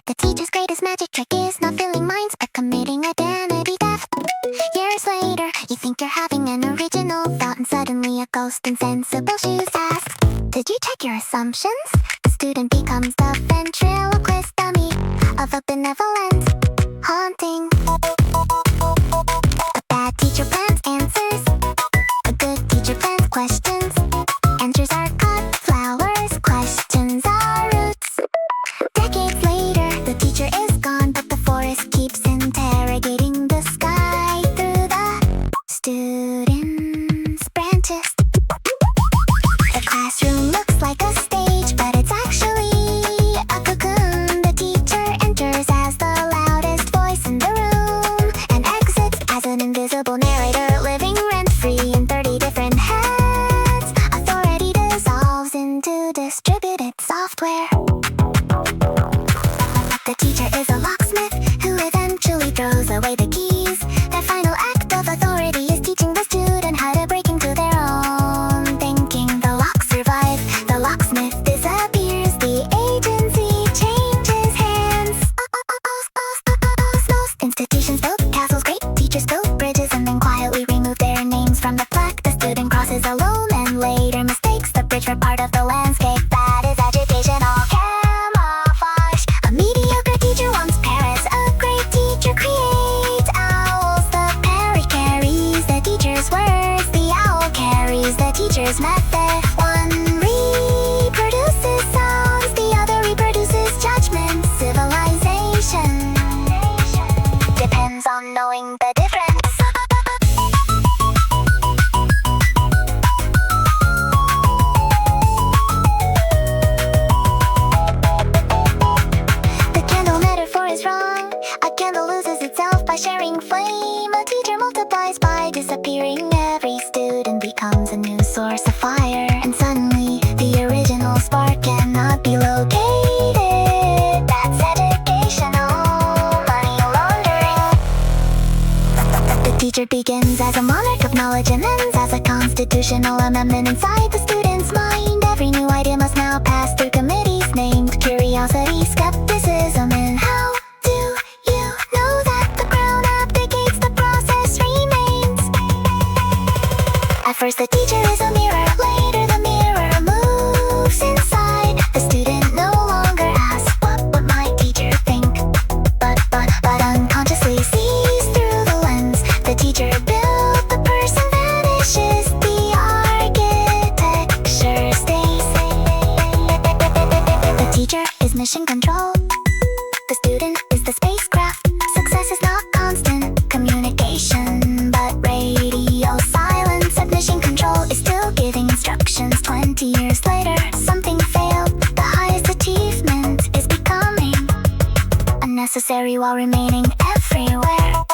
The teacher's greatest magic trick is not filling minds, but committing identity theft. Years later, you think you're having an original thought, and suddenly a ghost in sensible shoes asks, did you check your assumptions? The student becomes the ventriloquist dummy of a benevolent haunting. A bad teacher plans answers, a good teacher plans questions. Answers are cut flowers, questions are roots. Decades later, the teacher is gone, but the forest keeps interrogating the sky through the students' branches. The classroom looks like a stage, but it's actually a cocoon. The teacher enters as the loudest voice in the room and exits as an invisible narrator, living rent-free in 30 different heads. Authority dissolves into distributed software. The teacher is a locksmith who eventually throws away the keys. Their final act of authority is teaching the student how to break into their own thinking. The locks survive, the locksmith disappears, the agency changes hands. Most institutions built castles, great teachers built bridges, and then quietly remove their names from the plaque. The student crosses alone and later mistakes the bridge for part of the landscape. That is educational camouflage. A mediocre teacher wants parrots, a great teacher creates owls. The parrot carries the teacher's words, the owl carries the teacher's method. One reproduces sounds, the other reproduces judgment. Civilization depends on knowing the difference. The candle metaphor is wrong. A candle loses itself by sharing flame. A teacher multiplies by disappearing. Every student becomes a new source of fire, and suddenly the original spark cannot be located. That's educational money laundering. The teacher begins as a monarch of knowledge and ends as a constitutional amendment inside the student's mind. Every new idea must now pass through committees named curiosity, skepticism, and how do you know that the crown abdicates, the process remains? At first the teacher is a mirror, later the mirror moves inside. The student no longer asks, what would my teacher think? But unconsciously sees through the lens the teacher built. The person vanishes, the architecture stays. The teacher is mission control, the student is the spacecraft. Success is not constant communication, but radio silence. At mission control is still giving instructions. 20 years later, something failed. The highest achievement is becoming unnecessary while remaining everywhere.